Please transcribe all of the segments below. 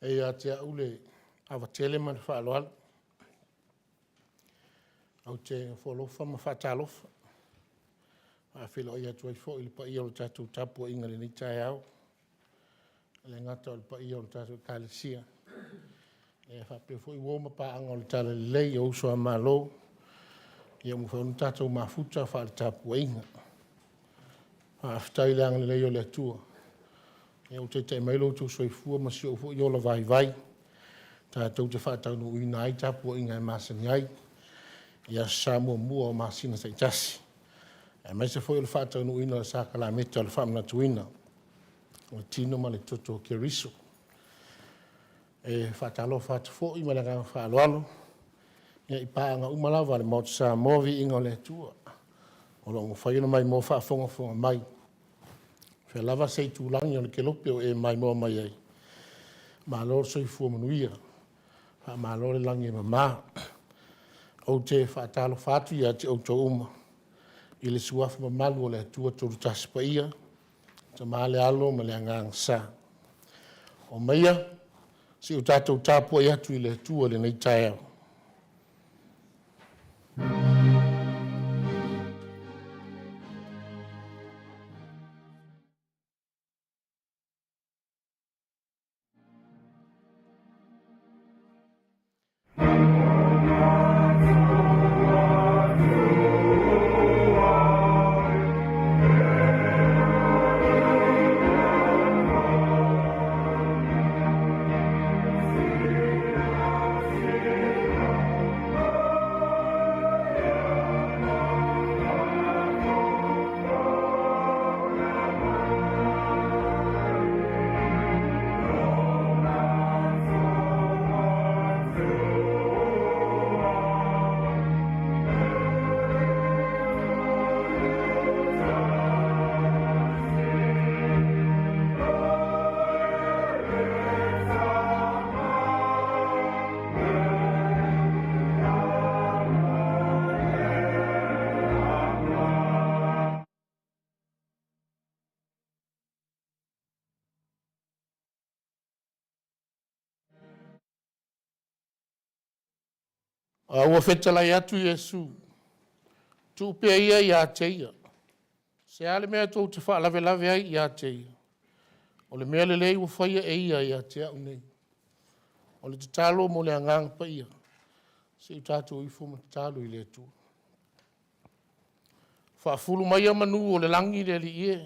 E a te ule awa tele man whaaloal. Au te wholofa ma whaatalofa. A whila o ia tuai fo ili pa ia o tātou tapu inga le ni tai au. Le ngata o pa ia o tātou kālesia. E whape fo i woma pa anga o le tala le lei o usua malo. Ia mu whaunu tātou mafuta wha le tapu inga. Whaafitai le anga le lei o le atua. E o te mailo tu soifua ma si o fo i ola vai vai. Tātou te whaatau no uina ai tapu inga e masani ai. Ia Samoa mua o masina sa itasi. E mai se foi o whaatau no uina le saka la meta le whamna tuina. O tino ma le toto ke riso. E whaatalo whaatafo i ma le ngā whaaloalo. Ia i pāanga umalawa le Maota Samoa vi inga o le atua. O longo whaina mai mo whaafonga mai. Whea lava sei tūlangi o le kelope o e mai moa mai ai. Ma lor soi fua manuia. Ma lor le langi e mama. O te whaatalo whaatu ia te auto uma. I le suafa mamalu o le atua toru tasi pa ia. Ta maa le alo ma le angang sa. O maia, si o tātou tāpua i atu i le atua le nei tai au. Ua whetalai atu Iesu. Tu pia ia i a teia. Se ale mea tau te wha lave lave ai i a teia. O le mea lelei ua whaia e ia i a tea unei. O le te talo mo le angang pa ia. Se i tātou i fuma te talo i le atua. Whaafulu mai a manu o le langi le li ie.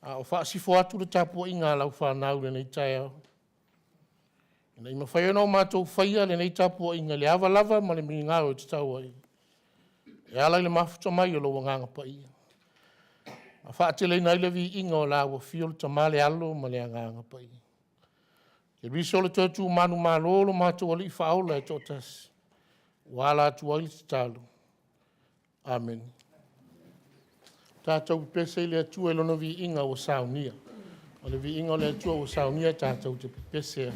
A o whaasifo atu le tapua i ngā lau whanau le nei tai au. Ina ima whaia nao mātou whaia le nei tapua inga le awa lava ma le mi ngā o te tau ai. E ala le mafuta mai o lo nganga pa ia. A whaatele nai le vi inga o la wa fio le tamale alo ma le nganga pa ia. E riso le tōtu manu mālolo mātou ali whaola e tōtas. Wala atu ai te talo. Amen. Tātou pese le atua e lono vi inga o saunia. O le vi inga o le atua o saunia tātou te pese.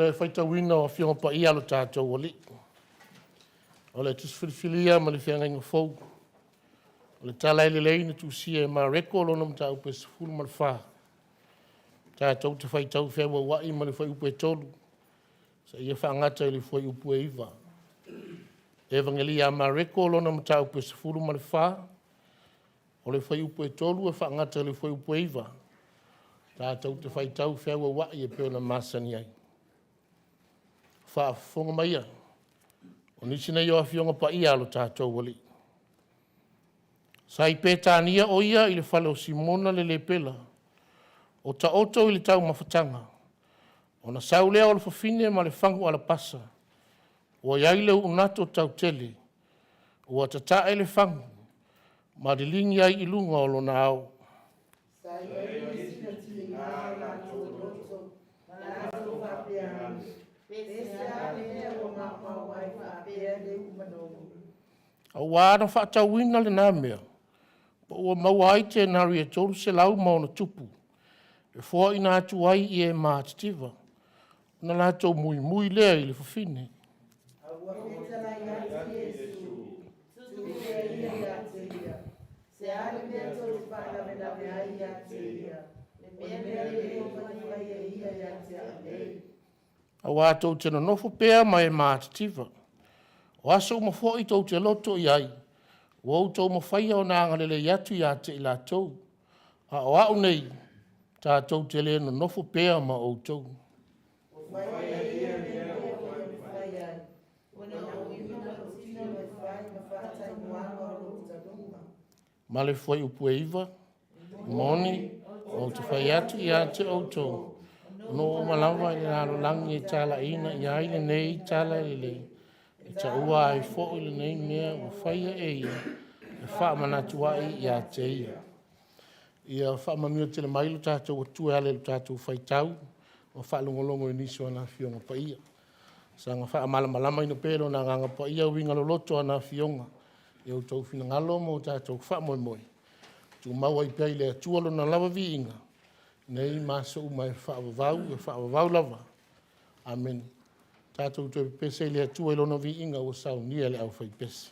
le whaitawina o whionga pa ia lo tātou wali. O le tuswhiriwhiria ma le whianga inga fau. O le tala ele leina tu sia e ma reko lo nam tā upe sifuru ma le wha. Tātou te whaitau whiawa wai ma le whai upe tolu. Sa ia whaangata i le whai upe iwa. Evangelia ma reko lo nam tā upe sifuru ma le wha. O le whai upe tolu e whaangata i le whai upe iwa. Tātou te whaitau whiawa wai e peo na masani ai. Whaafonga mai a. O nisi nei o a whionga pa ia alo tātou wali. Sa i pētānia o ia i le whale o Simona le pela. O ta oto i le tau mawhatanga. O na saulea o le whawhine ma le whangu ala pasa. O iaile unato tau tele. O a tata e le whangu. Ma de lingi ai i lunga o lona au. A wāna whaatauina le nā mea. Pa ua maua ai te nari e tolu se lau mauna tupu. E fua ina atu ai i e mātitiva. Na lātou mui mui lea i le whawhine. A wātou tena nofo pēa mai e mātitiva. O aso uma fo i tau te loto i ai. O au tau mawhaia o nā ngalele iatu i ate i lātou. A o au nei, tātou te le no nofo pēa ma o tau. Ma le fwai upu e iwa, moni, o te whai atu i ate o tau. No o malawa i nāro langi e tāla ina i aile nei tāla i lei. E ta ua ai fo i le nei mea o whaia e ia. E wha manatua i a te ia. Ia wha mamio te le mailo tātou o tue ale le tātou whaitau. O wha longolongo i niso ana whionga pa ia. Sanga wha malama ino pēro na nganga pa ia winga loloto ana whionga. E o tau whina ngalo mo tātou wha moi moi. Tu maua i pēi le atualo na lava Viiga. Nei maso mai whaavavau lava. Amen. Tātou tue pese le atua ilona Viiga o sau nia le au whai pese.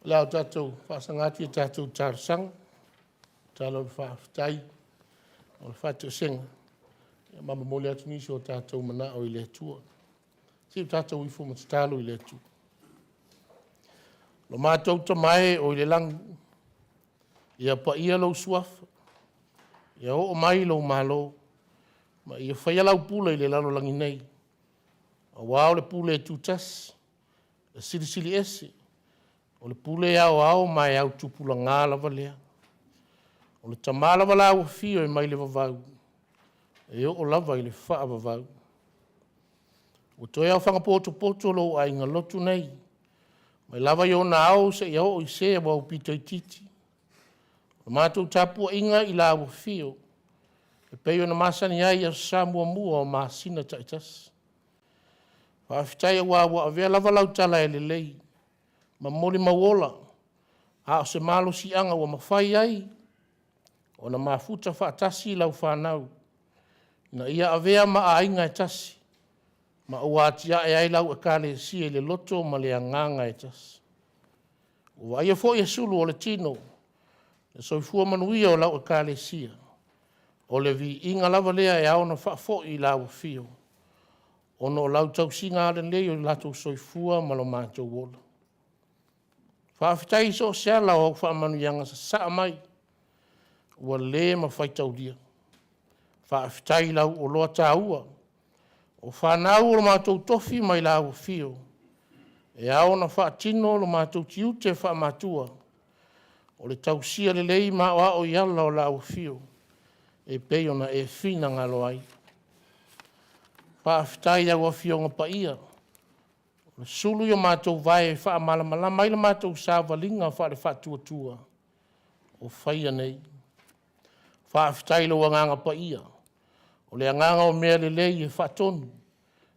Leo tātou whaasangati e tātou tārsang, tālo le whaafitai, o le whātou senga. Ia mama mole atu nisi o tātou mana o i le tua. Si tātou i fumat tālo i le tua. Lo mātou tamae o i le langu, ia pa ia lau suafa, ia o mai lau malo, ma ia whaia lau pula i le lalo langi nei. A wao le pule e tūtas, le sili ese, o le pule au mai au tupula ngā lava lea. O le tamala wala ua fio e mai le vavau, e o lava i le wha vavau. O toi au whangapoto lo a inga lotu nei, mai lava i o na au se i o i se a wau pito i titi. O mātou tapua inga i la ua fio, e peo na masani ai a Samoa mua o masina taitas. Whaafitai a wā avea lava lau tala e le lei, ma moli mawola, a o se malo si anga wa mawhai ai, o na mafuta whaatasi lau whanau, na ia avea ma a inga e tasi, ma o atia e ai lau e kale si e le loto ma le anganga e tasi. O aia fo ia sulu o le tino, e soifua manuia o lau e kale sia, o le vi inga lava lea e au na whaafo i lau fio, o no lau tau singa ale lei o lato soifua ma lo mātou wola. Whaafitai so sea lau au whaamanu ianga sa saa mai, ua le ma whaitau lia. Whaafitai lau o loa tā ua, o whanau o lo mātou tofi mai lau fio, e au na whaatino lo mātou tiute whaamatua, o le tau sia le lei ma o iala o lau fio, e peo na e whina ngalo ai. Whaafitai au a fionga pa ia, le sulu yo mātou vai e wha malamala, mai le mātou sāwalinga wha le whatuatua o whaia nei. Whaafitai lo anganga pa ia, o le anganga o mea le lei e whatonu,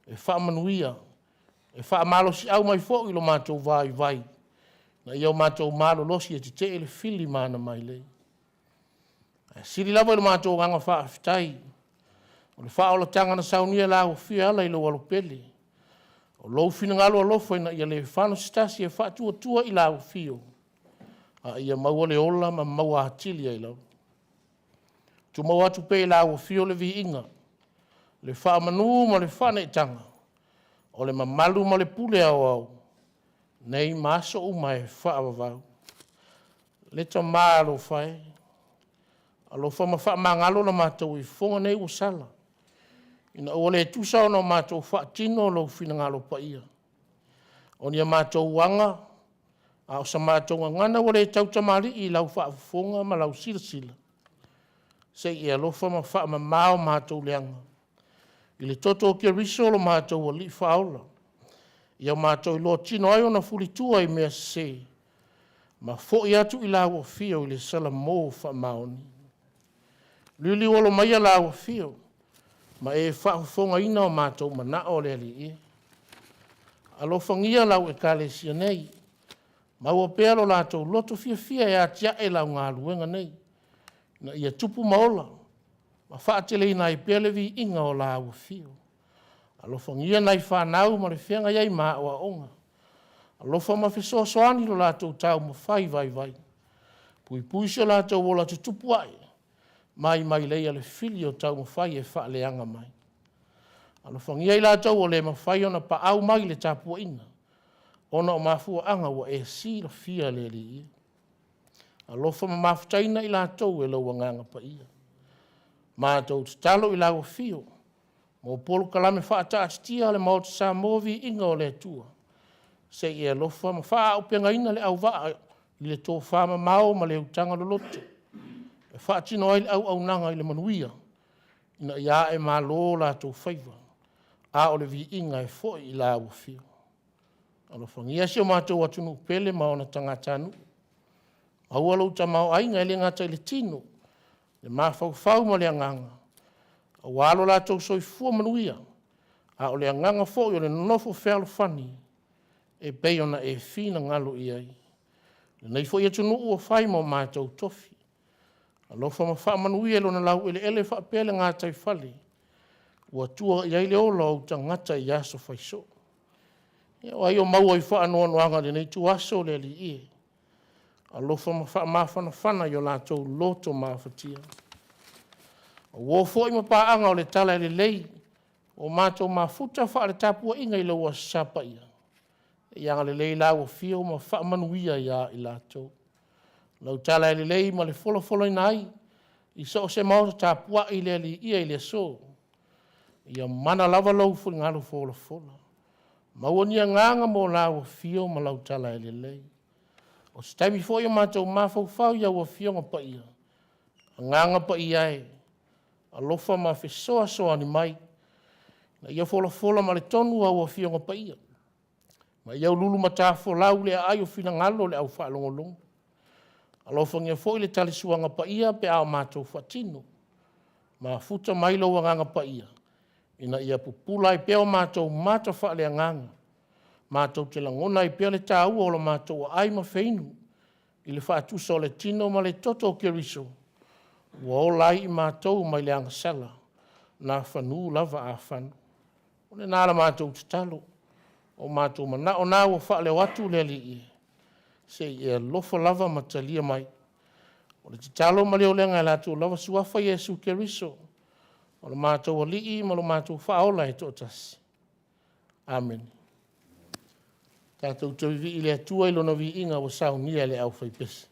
e wha manuia, e wha malo si au mai fo i lo mātou vai, na iau mātou malo losi e te le fili mana mai lei. Siri lava lo mātou anganga whaafitai, o le wha o la tanga na saunia la o fia ala i lo walopele, o lou fina ngalo alofa ina ia le whano stasi e whaatua i lau fio. A ia maua le ola ma maua hatili ai lau. Tu maua atu pe i lau fio le Viiga. Le wha manu ma le whane tanga. O le mamalu ma le pule au. Nei maso umai wha avavau. Le ta maa lo whae. Alo wha ma wha mangalo na mātou i fonga nei usala. Ina o le tusa ono mātou whaatino lo whina ngalo pa ia. O nia mātou wanga, a o sa mātou ngana o le tautamari i lau whaafonga ma lau sila. Se i alofa ma wha ma mao mātou leanga. I le toto o kia riso lo mātou o li whaola. Ia mātou i lo tino ai o na fulitua i mea se. Ma fo i atu i lau o fio i le sala mō wha maoni. Lili o lo maia lau o fio. Ma e whaafonga ina o mātou mana o le ali e. Alo whangia lau e kale sia nei. Maua pēr o lātou loto fia e atia e lau ngā luenga nei. Na ia tupu maola. Ma whaatele ina i pēlevi inga o lau fio. Alo whangia nei whanau ma le whenga iei maa o a onga. Alo whama whesoa soani lo lātou tau ma whai vai. Pui se lātou o lātou tupu ai. Mai leia le fili o tau mawhai e wha leanga mai. Alo whangia i la tau o le mawhai ona pa au mai le tapua ina. Ona o mafua anga wa e si la fia le li ia. Alo whama mafutaina i la tau e lau nganga pa ia. Mātou talo i la o fio. Mo polo kalame wha atatia le Maota Samoa Viiga o le Atua. Se i alofa ma wha au penga ina le au waa i le tō whama mau ma le utanga loloto. E whaatino ai au nanga i le manuia, ina ia e malo la tō whaiva, a o le Viiga e foi i la ua fio. Alo whangia si o mātou atunu pele ma ona tangatanu. Maua lau ta mau ainga e le ngata i le tino, le mawhau ma le anganga. A walo la tō soifua manuia, a o le anganga foi o le nofo whelo whani, e bei ona e whina ngalo i ai. Le nei foi atunu ua whai mo mātou tofi. Alofa ma wha manuia lo na lau ele wha pele ngā tai whale. Ua tua i aile ola o ta ngata i aso whaiso. Ia o ai o maua i wha anoanga le nei tu aso le li ie. Alofa mawhana yo lātou loto mawhatia. O foi ma paanga o le tala le lei, o mātou mafuta wha le tapua inga i laua sapa ia. Ianga le lei lau o fio ma wha manuia ia i lātou. Lau tala le lei ma le folo inai, i so se maota tapua i le li ia i le so. Ia mana lava lau fu ngalu fola. Mauania nganga mo lau o fio ma lau tala le lei. O se taimi fo ia mātou mawhau ia o fio nga pa ia. Nganga pa ia e. Alofa ma soa ni mai. Na ia fola ma le tonu au o fio nga pa ia. Ma ia lulu mata fo lau le ai o fina ngalo le au wha longolongo. Alofa ngia fo le tali suanga pa ia pe au mātou whatino. Ma futa mailo wa nganga pa ia. Ina ia pupula i peo mātou mata wha le nganga. Mātou te langona i peo le tāua o la mātou ai ma feinu. I le whaatusa o le tino ma le toto o keriso. Wa o lai i mātou mai le angasala. Nā whanu lava a whanu. O le nāra mātou te talo. O mātou mana o nā o wha le watu le li i. Se i lofa lava matalia mai. O le te talo ma leo lenga lātou lava suafa Yesu keriso. O le mātou o li i ma lo mātou whaola e tōtasi. Amen. Tātou tau vi i le atua i lona vi inga o sao nia le au whaipesi.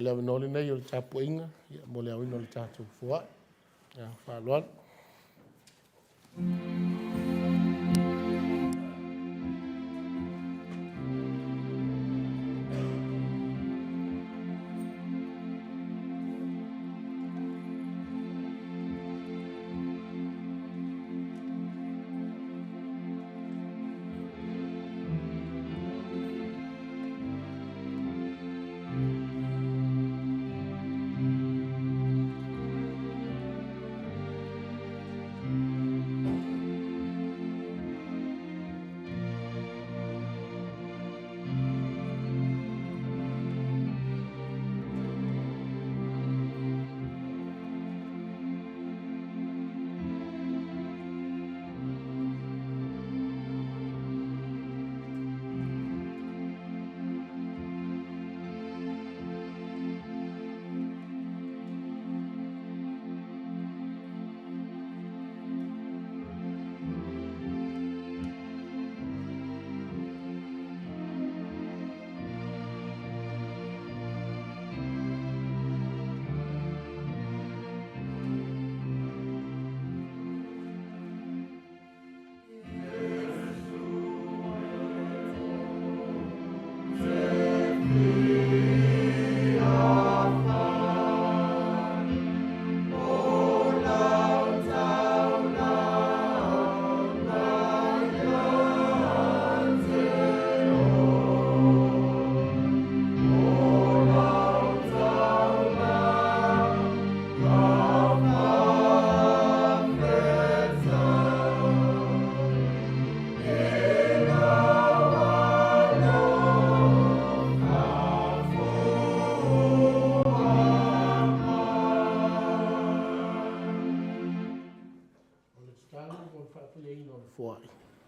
le avinole nei o le tapuinga, mo le awino le tātou fua. Ia, whāloan.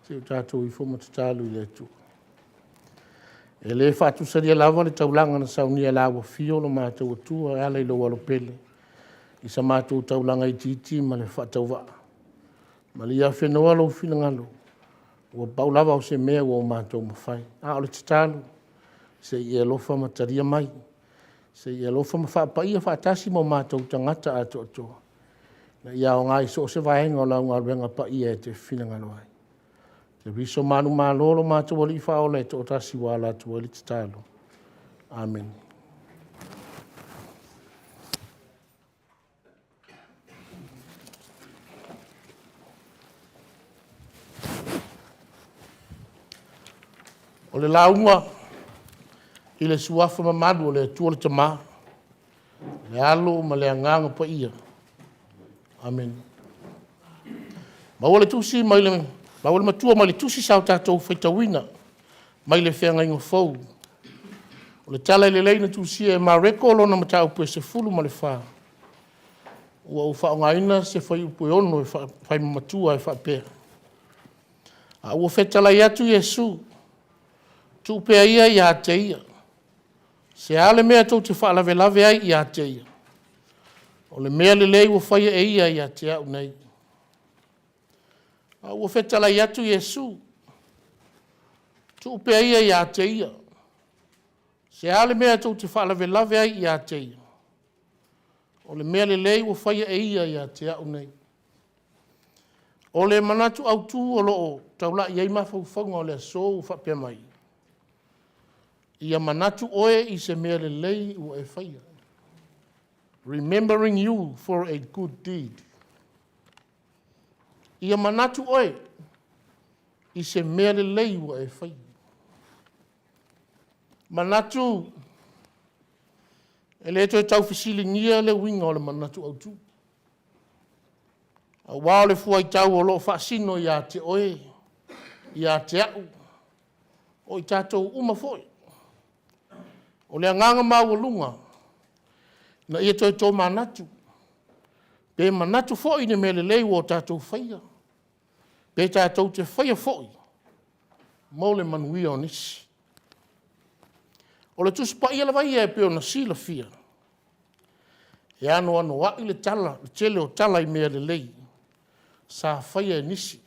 Se o tātou I foma tatalu I le tu. E le whātu saria lava le taulanga na saunia lawa fio lo mātou atua e ala I lo walo pele. I sa mātou taulanga I titi ma le whātau waa. Ma li a whenua lo whina ngalo. Ua paulava o se mea o mātou mawhai. A o le tatalu. Se I alofa mataria mai. Se I alofa mawhapaia whaatasi mo mātou tangata ato ato. Na ia o ngai so se vaenga o lau ngā renga pa ia e te whina ngalo ai. Te viso manu malolo mātou wali whaole to tasi wala tu wali talo. Amen. O le launga I le suafa mamadu o le tua le tama. Le alo ma le anganga pa ia. Amen. Ma wale tusi mai le ma wale matua mai le tusi sao tātou whaitawina, mai le whenga ingo fau. O le tala le leina tusi e ma reko lona matau pue se fulu ma le wha. Ua u whaongaina se whai upu e ono e whai matua e whapea. A ua whetala I atu Yesu, tu pea ia I a te ia. Se ale mea tau te whaalawe lawe ai I a te ia. O le mea le lei ua whaia e ia I a te au nei. A ua whetala I atu Yesu. Tu upea ia I a te ia. Se ale mea tau te whaalawe lawe ai I a te ia. O le mea le lei ua whaia e ia I a te au nei. O le manatu au tu o loo taula I ei mawhauwhaunga o le so u whapea mai. Ia manatu oe I se mea le lei ua e whaia. Remembering you for a good deed. Ia manatu oe, I se mea le lei ua e whai. Manatu, e le to e tau fisili ngia le winga o le manatu au tu. A wao le fua I tau o loo whaasino I a te oe, I a te au, o I tātou umafoi. O le anganga mau lunga, na ia toi tō manatu. Pe manatu foi ne mele lei o tātou whaia. Pe tātou te whaia foi. Mo le manui o nisi. O le tusipa ia la vai e pe o na sila fia. E ano wa I le tala, le tele o tala I mea le lei. Sa whaia e nisi.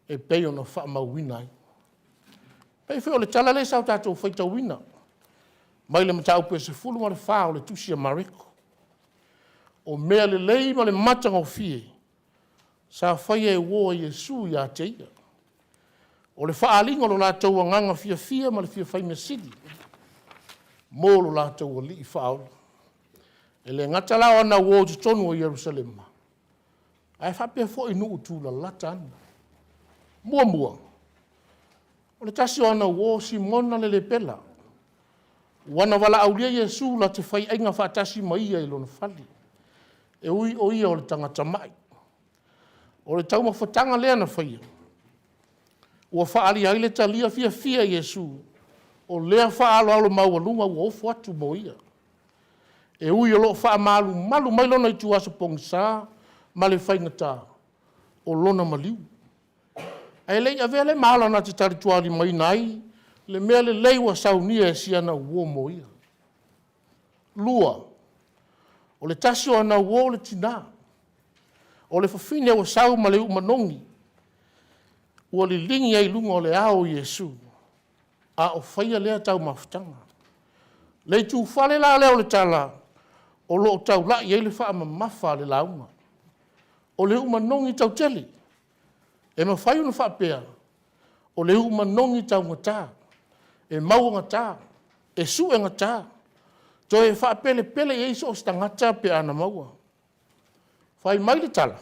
E pe o na wha mauwina ai. Pe whi o le tala le sao tātou whaita wina. Mai le matau pe se fulu ma le wha o le tusi a mareko. O mea le lei ma le matanga o fie. Sa whaia e woa Iesu ia te ia. O le wha alinga lo lātou a nganga fia ma le fia whai me sidi. Mō lo lātou a li i whaola. E le ngata lao ana wo te tonu o Jerusalema. Ai whapea fo i nuu tū la lata ana. Mua. O le tasi o ana wo si mona le pela. Wana wala aulia Iesu la te whai ainga whaatasi mai ia i lona whali. E ui o ia o le tangata mai. O le tauma whatanga lea na whaia. Ua whaali ai le talia fia Iesu. O lea whaalo alo maualunga ua ofu atu mo ia. E ui o loo wha malu mai lona i tuasa pongsa ma le whaingata o lona maliu. Ai lei a vele maala na te tari tuari mai nai, le mea le lei wa saunia e siana uo mo ia. Lua, o le tasi o ana uo le tina, o le fafine o sau ma le umanongi, ua li lingi ai lunga o le ao Iesu, a o whaia lea tau mawhitanga. Lei tu whale la leo le tala, o lo tau la i eile wha ma mawha le launga. O le umanongi tau tele, e ma whai una whapea, o le umanongi tau ngata, e mau ngata, e su e ngata, to e whapele pele e iso o stangata pe ana maua. Whai mai le tala,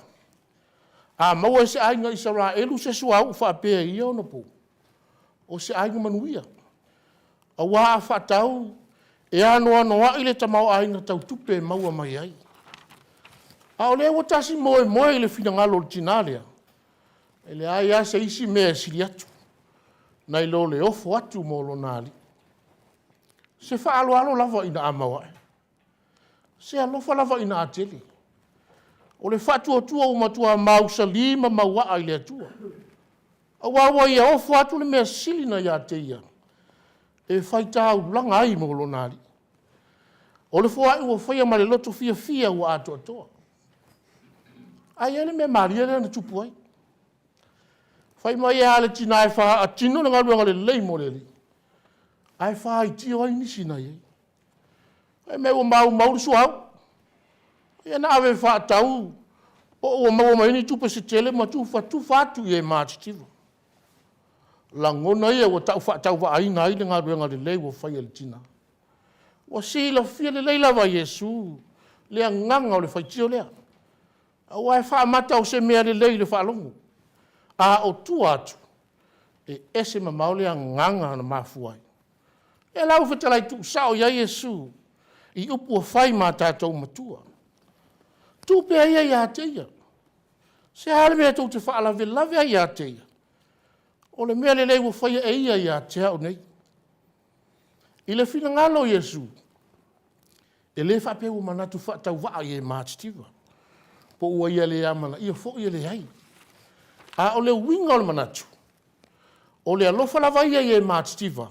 a maua e se ainga isa ra elu se suau whapea i ona po, o se ainga manuia. A waa a whatau, e ano a ile tamau ainga tau tupe e maua mai ai. A o lea watasi moe le fina ngalo le tinalea. E le ai ase isi mea siri atu. Nai lo le ofo atu mo lo nali. Se whaalo lava ina amawa. Se alofa lava ina atele. O le whatua tua umatua mausa lima maua ai le atua. A wawa ia ofo atu le mea sili na ia te ia. E whaita au langa ai mo lo nali. O le fua ua whaia ma le loto fia ua ato atoa. Ai ele me maria le na tupu ai. Whai mai e ale tina e wha a tino na ngarua ngale lei mo le li. Ai wha i tio ai nisi na iei. Ai me ua mauri suau. Ia na awe wha tau. O ua maua mai ni tupe se tele ma tu fatu i e maatitiwa. La ngona ia ua tau wa aina ai le ngarua ngale lei ua whai ale tina. Ua sila fia le leila wa Iesu. Lea nganga o le whai tio lea. Ua e wha mata o se mea le lei le wha longu. A o tu atu, e ese mamaole a nganga na mafuai. E lau whetalai tu sao ia Iesu, i upu a whai mā tātou matua. Tu pea ia te ia. Se hale mea tau te whaalawe lawe ia te ia. O le mea le lei wa whai e ia te hao nei. I le whina ngalo Iesu, e le whapea u manatu whatau waa i e mātitiwa. Po ua ia le amana, ia fo ia le hai. A o le winga o le manatu. O le alofa lava ia i e mātitiwa.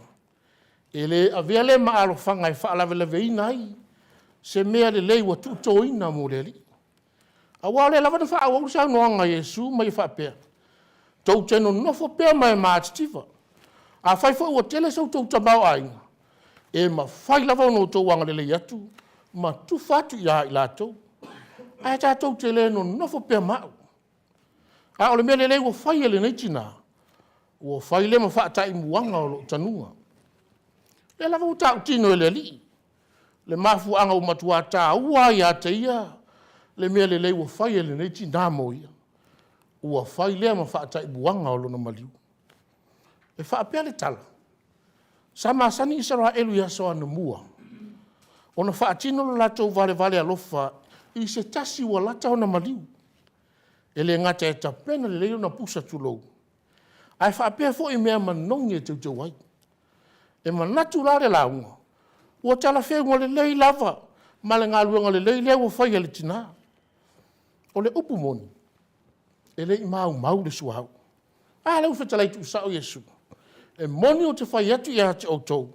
E le avea le maalo whanga e whaalawe lawe ina ai. Se mea le lei wa tuto ina mo le li. A wā le lava na wha au sa noanga Iesu mai whapea. Tau teno nofo pea mai mātitiwa. A whaifo ua tele sau tau tamau ainga. E ma whai lava no tau wanga le lei atu. Ma tu fatu ia i lātou. A tātou tele no nofo pea mau. A ole mea le lei ua whai ele nei tina. Ua whai le ma whaatai muanga o lo tanunga. Le lava u tau tino ele li. Le mafu anga u matua tā ua ia te ia. Le mea le lei ua whai ele nei tina mo ia. Ua whai le ma whaatai muanga o lo na maliu. E whaapea le tala. Sama sani isara elu ia soa na mua. Ona whaatino lo latou vale alofa i se tasi ua lata o na maliu. Ele ngata e tapena le leo na pusa tulou. Ai whaapea fo i mea manongi e tau wai. E manatu la le launga. Ua tala whenua le lei lava. Ma le ngā luenga le lei lea ua whai ale tina. O le upu moni. E lei mau le suau. A leu whetalai tu sao Iesu. E moni o te whai atu i ate o tau.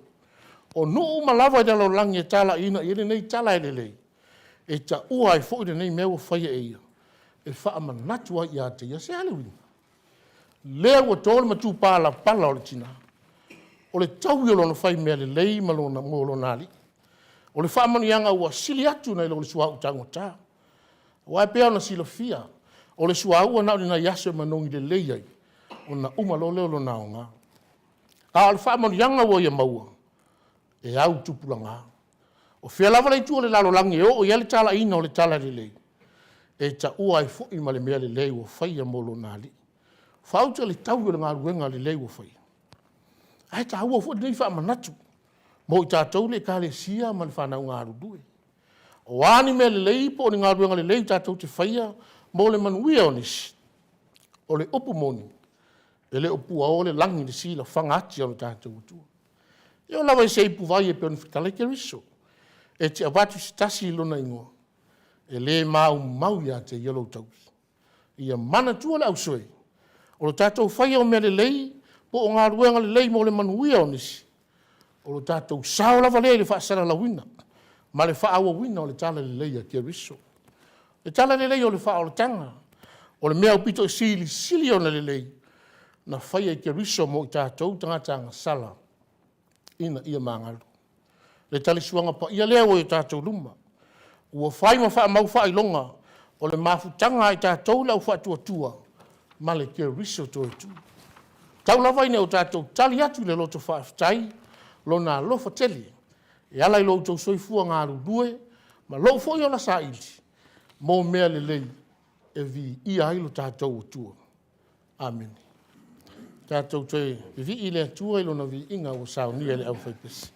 O nuu malava i dalo langi e tala ina i ele nei tala ele lei. E ta ua e fo i nei mea ua whai e ia. E wha manatua i ate ia se alewini. Lea ua tole ma tūpala pala o le tina. o le tau i lona fai mea le lei ma lona mo lona ali. O le whaamanianga ua sili atu nei lo le sua utango tā. Wai pea ona silofia, o le sua ua nao ni na yaso manongi le lei ai, o na uma lo leo lo nao ngā. Ka o le whaamanianga ua ia maua, e au tupulanga. O whea lava lei tua le lalo langi o ia le tala ina o le tala le lei. E ta ua ai fo i ma le mea le lei ua whaia mo lo nali. Whauta le tau i le ngā ruenga le lei ua whaia. Ai ta ua fo nei whaamanatu. Mo i tātou le ka le sia ma le whanau ngā rudue. O wāni mea le lei po ni ngā ruenga le lei tātou te whaia mo le manuia o nisi. O le upu moni. E le upu a o le langi le sila whangati o le tātou utua. Eo lawa i se ipu vai e pe on whitale ke riso. E te avatu si tasi ilona ingoa. E le mau ia te yellow tauki. Ia mana tua le au soe. O le tātou whaia o mea le lei po o ngā ruenga le lei mo le manuia o nisi. O le tātou sao lava le whaasara la wina. Ma le wha awa wina o le tala le leia kia riso. Le tala le lei o le wha o le tanga. O le mea upito e sili o na le lei. Na whaia i kia riso mo i tātou tanga sala. Ina ia mangalu. Le tali suanga pa ia lea o i tātou luma. Ua whai ma wha mau wha i longa. O le mafutanga i tātou lau wha tua. Ma le kia riso to tu. Tau lava ine o tātou tali atu le loto wha aftai. Lona lofa teli. E ala i loutou soifua ngā rudue, ma lou fo i ona sa ili. Mō mea le lei e vi ia ilo tātou atua. Amen. Tātou te vi i le atua ilo na vi inga o sao ni ele au whaipesi.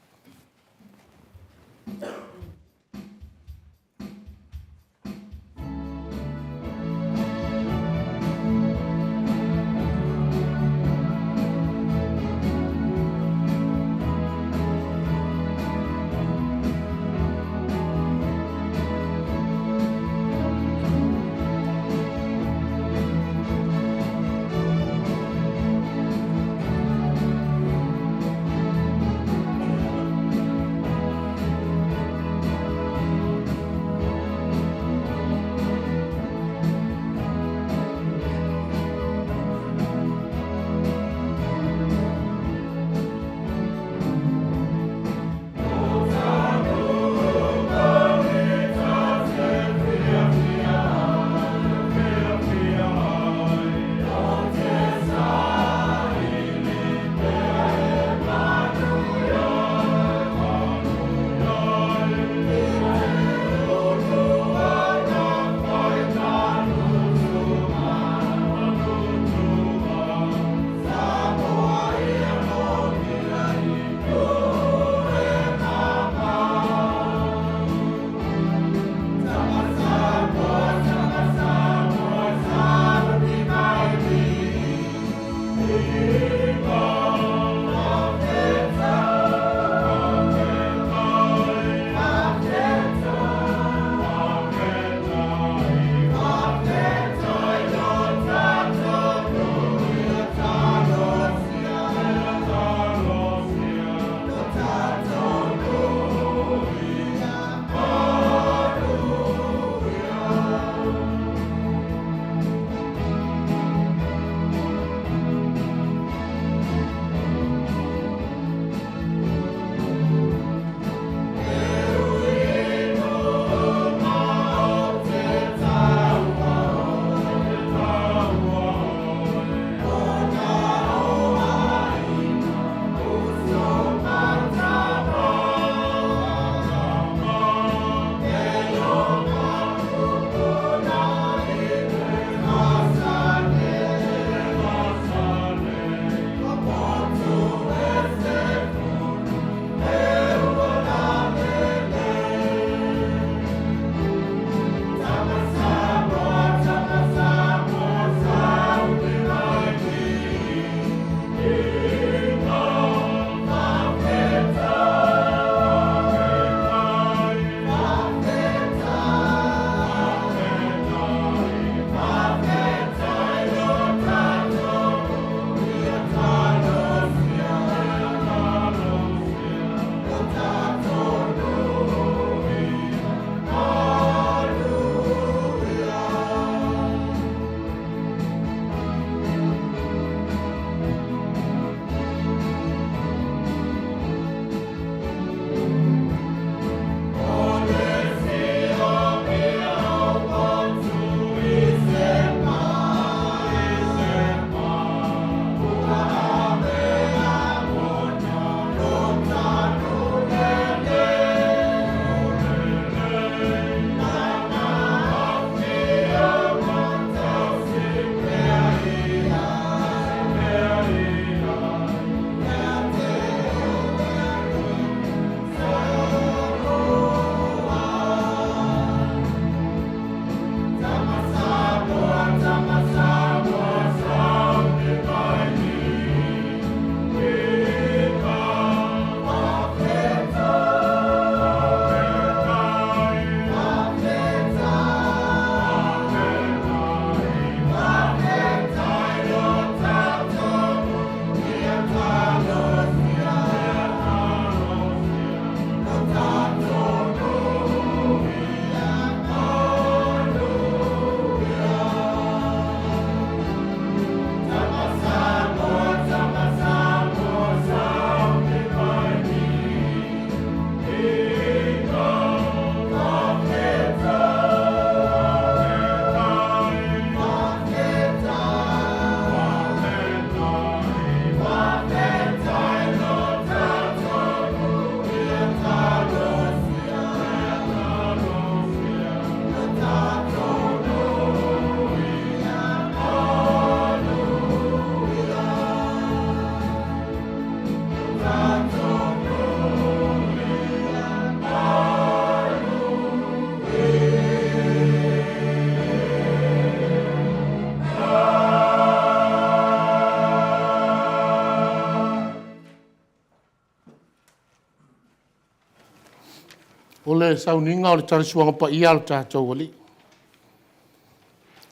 O le sauninga o le tarisuanga pa ia o tātou wali.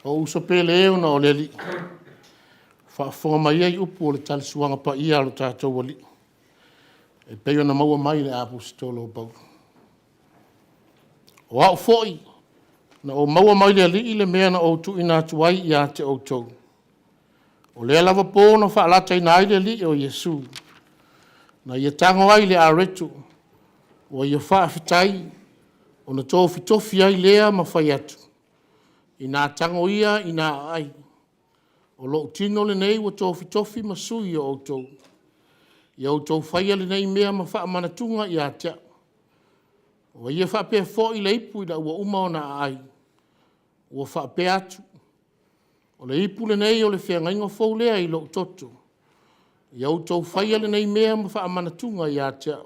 O uso pele eo na o le li. Whaafonga mai ai upu o le tarisuanga pa ia o tātou wali. E peo na maua mai le apostolo o pau. O au foi, na o maua mai le ali le mea na o tu ina tuai ia te o tou. O le lava pō na whaalata ina ai le li o Yesu. Na ia tango ai le aretu, o ia whaafitai, o na tō fitofi ai lea ma whai atu. Ina tango ia ina ai. O lo tino le nei wa tō fitofi ma sui o tou. Ia o tō whaia le nei mea ma wha manatunga ia tea. O ia wha pēr fō i le ipu i la ua uma o na ai. Ua wha pēr atu. O le ipu le nei o le whea ngainga fō lea i lo toto. Ia o tō whaia le nei mea ma wha manatunga ia tea.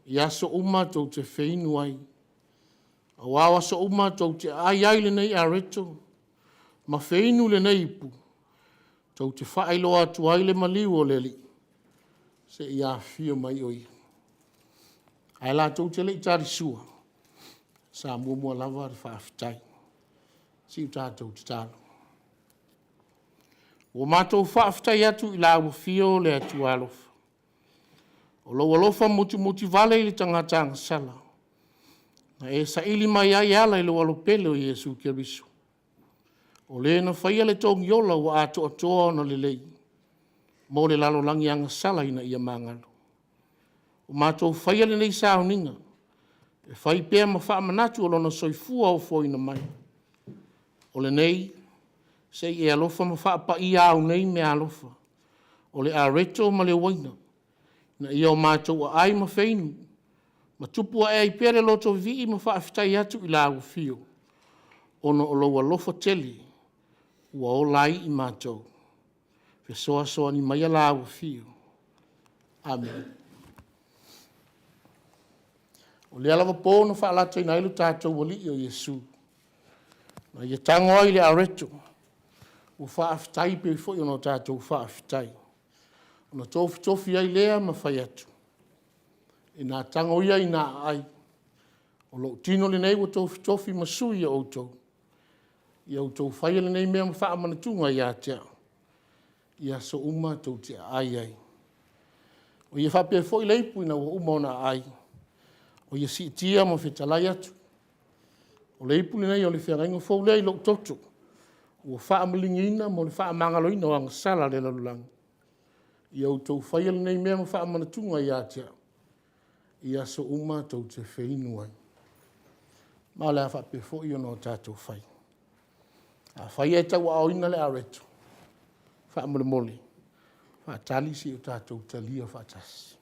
Ia so uma tō te whainu ai. A wawa so uma tō te ai le nei a reto. Ma whainu le nei ipu. Tō te whaelo atu ai le maliu o le li. Se ia fio mai oi. Ai la tō te le tari sua. Sa mua lava re whaafitai. Si tātou te tālo. O mātou whaafitai atu i la ua fio le atu alofa. O lo alofa muti vale i le tangatanga sala. Na e sa ili mai ai ala i lo alopele o Yesu Keriso. O le na whaia le tōngi ola wa ato atoa na le lei. Mo le lalo langi anga sala ina ia mangalo. O mātou whaia le nei sauninga. E whai pēr ma wha manatu o lona soifua o fōina mai. O le nei, se e alofa ma wha pa i au nei me alofa. O le areto ma le waina. Na ia o mātou a ai ma whainu. Ma tupu a e pere loto vii ma wha afitai atu i la fio. Ono o loa lofa teli. Ua o lai i mātou. Fe soa ni mai la fio. Amen. O le alawa pō na wha alata i nailu tātou wali o Yesu. Na ia tango ai le areto. O wha afitai pe fo i ono tātou wha afitai. Ona tofi ai lea ma whai atu. E nā tango ia i nā ai. O lo tino le nei wa tofi ma sui o outou. Ia o tau whaia le nei mea ma wha amanatunga i a tea. Ia so uma tau te ai ai. O ia whapea fo i leipu ina wa uma o na ai. O ia si tia ma whetalai atu. O leipu le nei o le whengainga fo lea i lo toto. O wha amalingina mo le wha amangaloina o anga sala le lalulang. Ia o tau whaia le nei mea ma wha amanatunga i a tea. Ia so uma tau te wheinu ai. Ma lea whapea fo i ono tātou whai. A whai e tau a oina le aretu. Wha mole mole. Wha tali si o tātou talia wha tasi.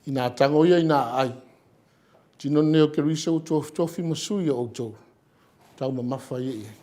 Ina tango ia ina ai. Tino neo ke risa o tofi masui o tō. Tau ma mawha ia ia.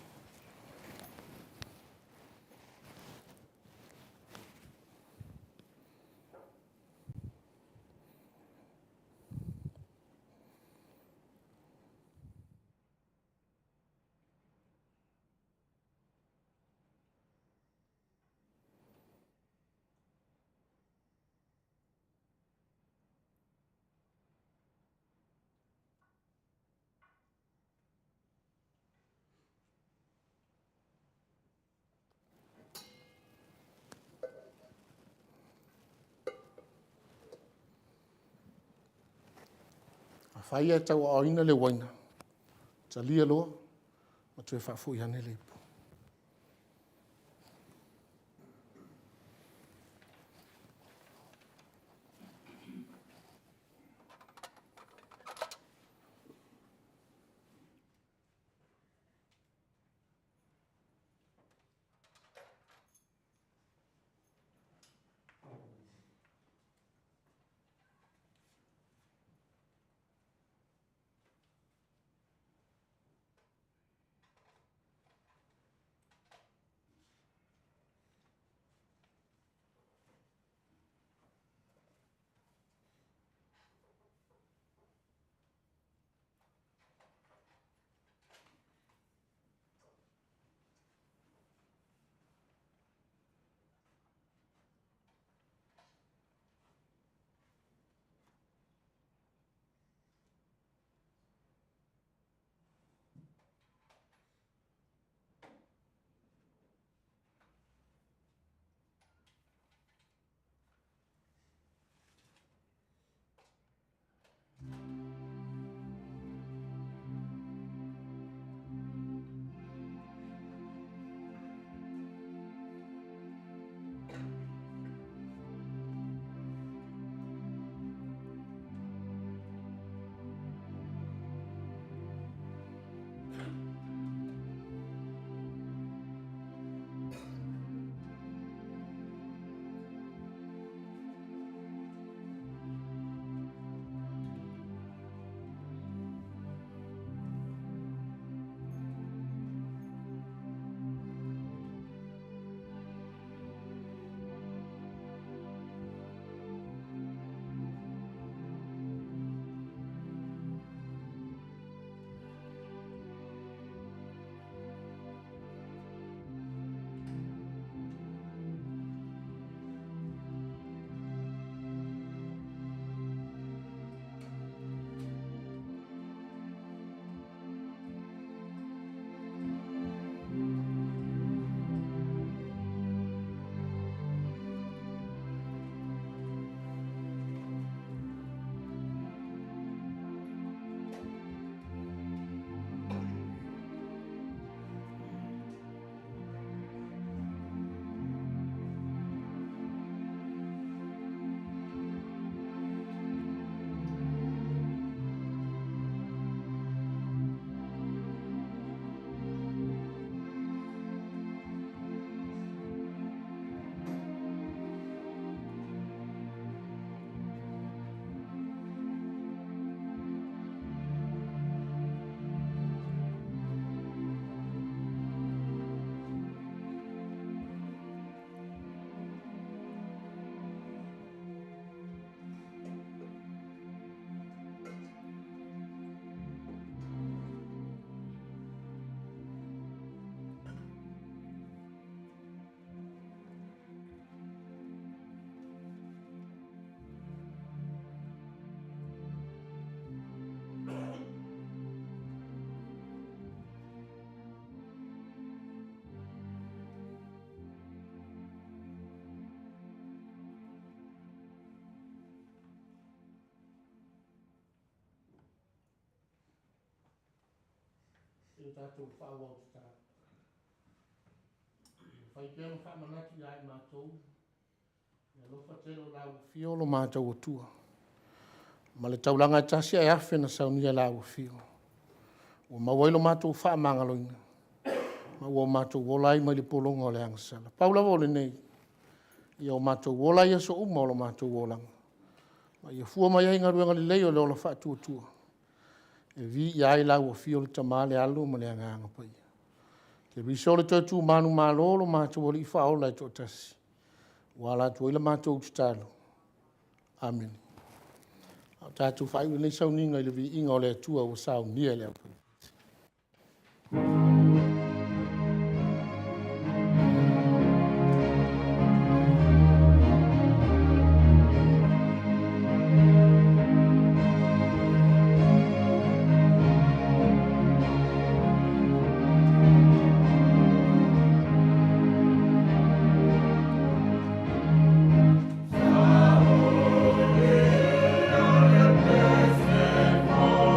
whaia tau o ina le waina. Ta lia loa, ma tue whafu i hane le ipu. E tātou whaawau te tā. Whai kia ma whaamanatu i ai mātou. Ia lofa tero lau fio lo mātou o tua. Ma le taulanga e tasi ai awhi na saunia lau fio. Ua mawailo mātou whaamangaloina. Ma ua mātou wolai mai le polonga o le angasala. Paula wole nei. Ia o mātou wolai aso uma o lo mātou wolanga. Ma ia fua mai ai ngaruenga le leo le ola whaatua tua. E vi i ai lau o fio le tamale alu ma le anganga pai. Ke riso le tōtu manu mālolo mātou o li whaola e tō tasi. Wala tu ila mātou ututalo. Amen. Tātou whai nei sau ninga i le vi inga o le atua o sau nia le apai. Oh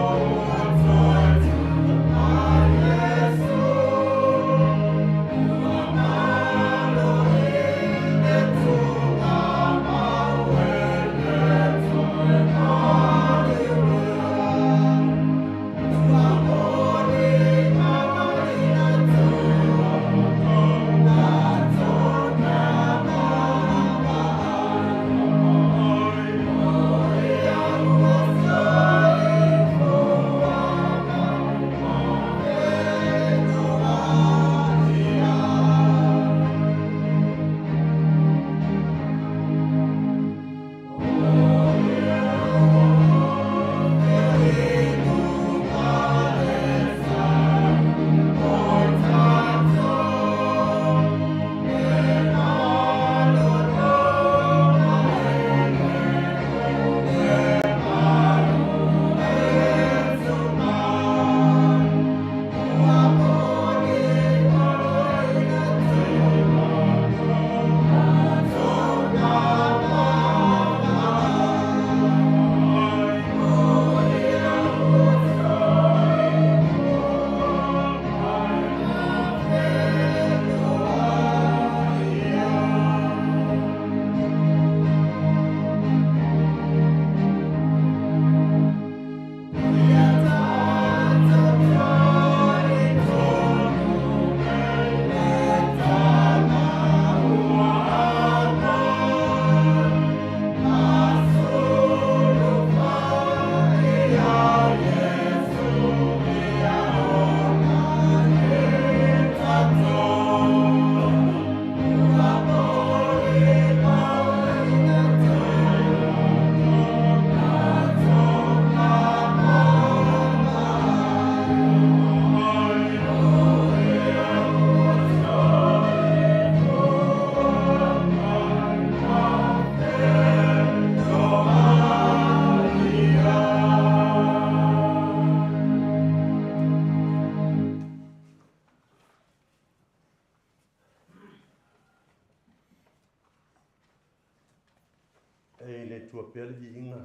e le tua pele Viiga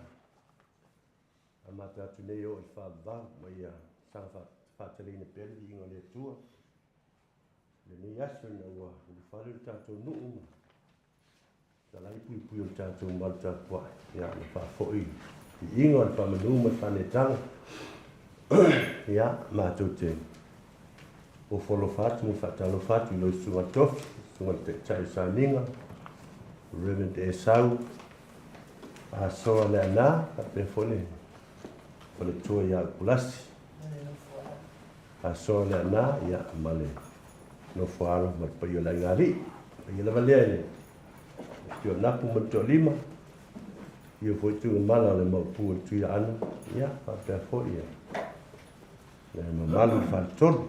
a matatu nei o i whaavau mai a sa whaatelina pele Viiga le tua le nei aso na ua i whare le tātou nuu talai pui o le tātou malta kua ia na whaafoi Viiga le whamanu ma whanetanga ia mātou te o folo fatu mo whaatalo fatu i lo sunga tofi sunga te tai saninga Reverend Esau a soa le ana a pe fole tua ia kulasi a soa le ana ia male no fuaro ma pa yo la ngari pa yo la valele yo napu mo to lima yo foi tu mala le mo pu tu ia ana ia pa pe fole ia le mo malu fa ton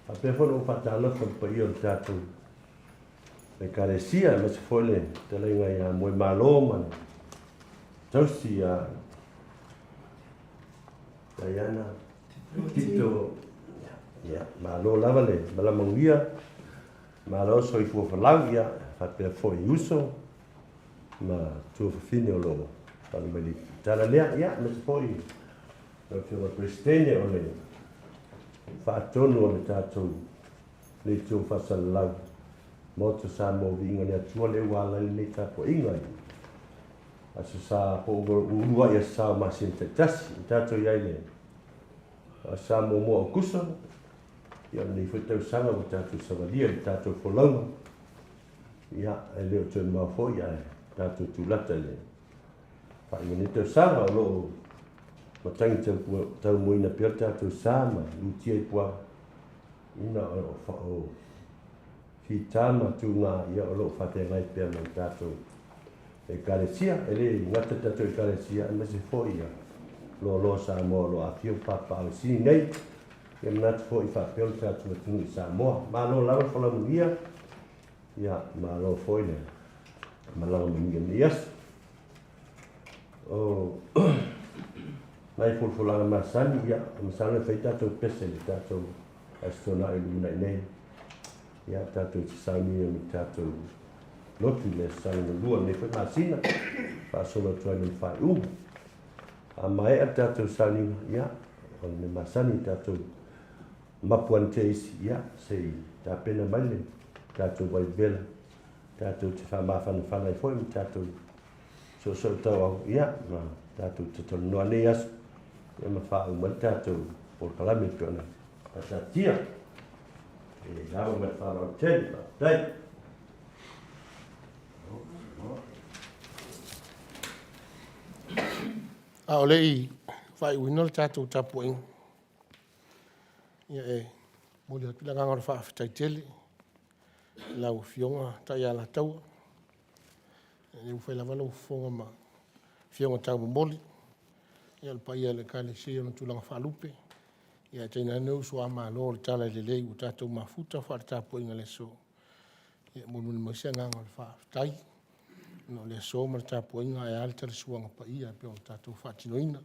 a pe fole o fatalo pa yo tatu le carecia ma se fole te lenga ia mo maloma tosi a Diana Tito ya malo lavale mala mangia malo soi fu falangia fa pe foi uso ma tu fine lo para me tala le ya ma se foi lo che lo prestene o le fa tono le tato le tu fa salau moto Samoa Viiga le atua le wala le tapo inga aso sa po urua ia sa masin te tasi tato ia le sa mo kusa ia ni fitau sanga o tato savalia le tato folanga ia ele o tuen mafo ia tato tulata le pa ni te sanga lo matangi tau moina pia tato sama lutia pua ina o Tama tunga ia o lo fate mai pe mai tato e carecia ele ngata tato e carecia ma se foi ia lo Samoa lo afio papa o si nei e nat foi fa pe o tato tu Samoa ma lo la fola muia ia ma lo foi le ma la mingi yes o mai fola ma sani ia ma sani feita to pese le tato astona ilumina nei ia tātou te saumia mi tātou lotu le saunga lua ne whai māsina whaasona tuai me whai uma a mai a tātou sauninga ia o ne māsani tātou mapuan te isi ia sei tā pena maile tātou wai bela tātou te whamawhana whanai whai mi tātou so tau au ia ma tātou te tonu noa ne asu ia ma whau ma tātou por kalame tuana a tātia Lava met fala ten, dai. A ole I fai winol tatu tapuing. Ia mo le pila ngangor fa fitaiteli. La fionga ta ia la tau. E fai la valo fonga ma fionga tau moli. Ia pa ia le kale sia no tulanga fa lupe. Ia tena neu so ama lo tala le lei u tatu mafuta fa tapu inga le so. Ia mo mo sia ngangor fa tai. No le so ma tapu inga e alta le suanga pa ia pe o tatu fa tinoina.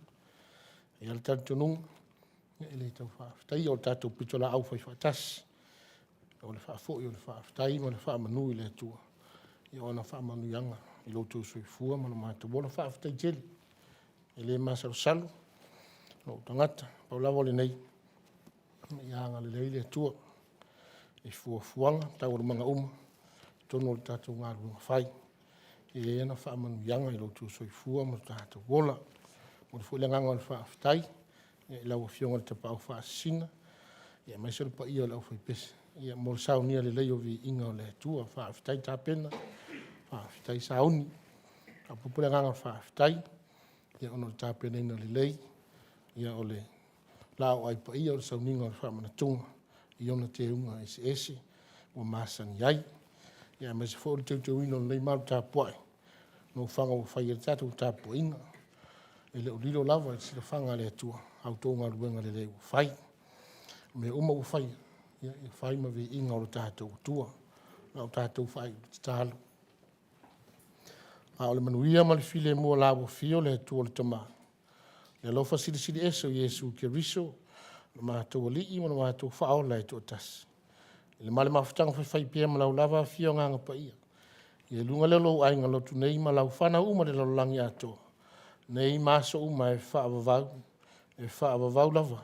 Ia le tatu nung. Ia le tau fa tai o tatu pitola au fa tas. O le fa fo i o le fa tai mo le fa manu le tua. Ia ona fa manu yanga i lo tu sui fua ma no mata bona fa tai jeli. Ele masa salu. No tangata pa lavo le nei. Ia nga le leile tua. E fua fuanga tau manga tono le tatu ngā runga fai. E ena wha manu yanga i lo tu sui fua mo tatu wola. Mo le fu le nganga le wha aftai. E lau fionga le tapau wha sina. Ia mai selu pa ia lau fai pese. Ia mo le sau nia le leio Viiga o le tua wha aftai ta pena. Wha aftai sauni. A pupule nganga wha aftai. Ia ono le ta pena ina le lei. Ia o le lao ai pa ia o le sauninga o le wha mana tunga. I ona te unga ese. Ua masani ai. Ia mai se fōle tau ino nei maru tāpuai. No whanga o whai e tātou tāpuinga. E leo lilo lava e sila whanga le atua. Au tō ngā ruenga le leo whai. Me uma o whai. Ia e whai ma Viiga o le tātou tua. Nau tātou whai te tālu. A o le manuia ma le file mua lawa fio le atua le tama. Le lofa sili eso Yesu ke riso. Na mātou alii ma na mātou whao lai tō tas. Le male mawhitanga whai pia ma lau lava fio nganga pa ia. Ia lunga lelo ai ngalotu nei ma lau whana uma le lalolangi ato. Nei maso uma e whaavavau lava.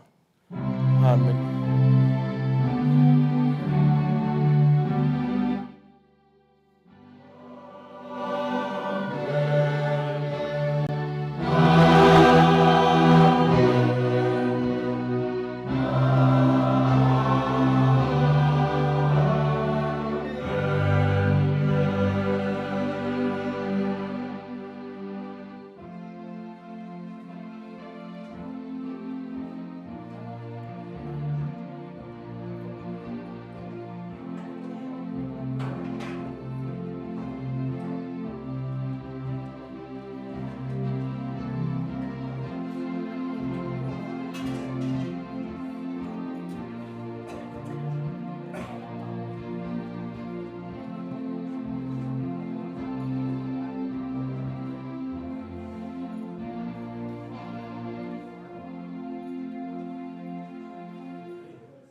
Amen.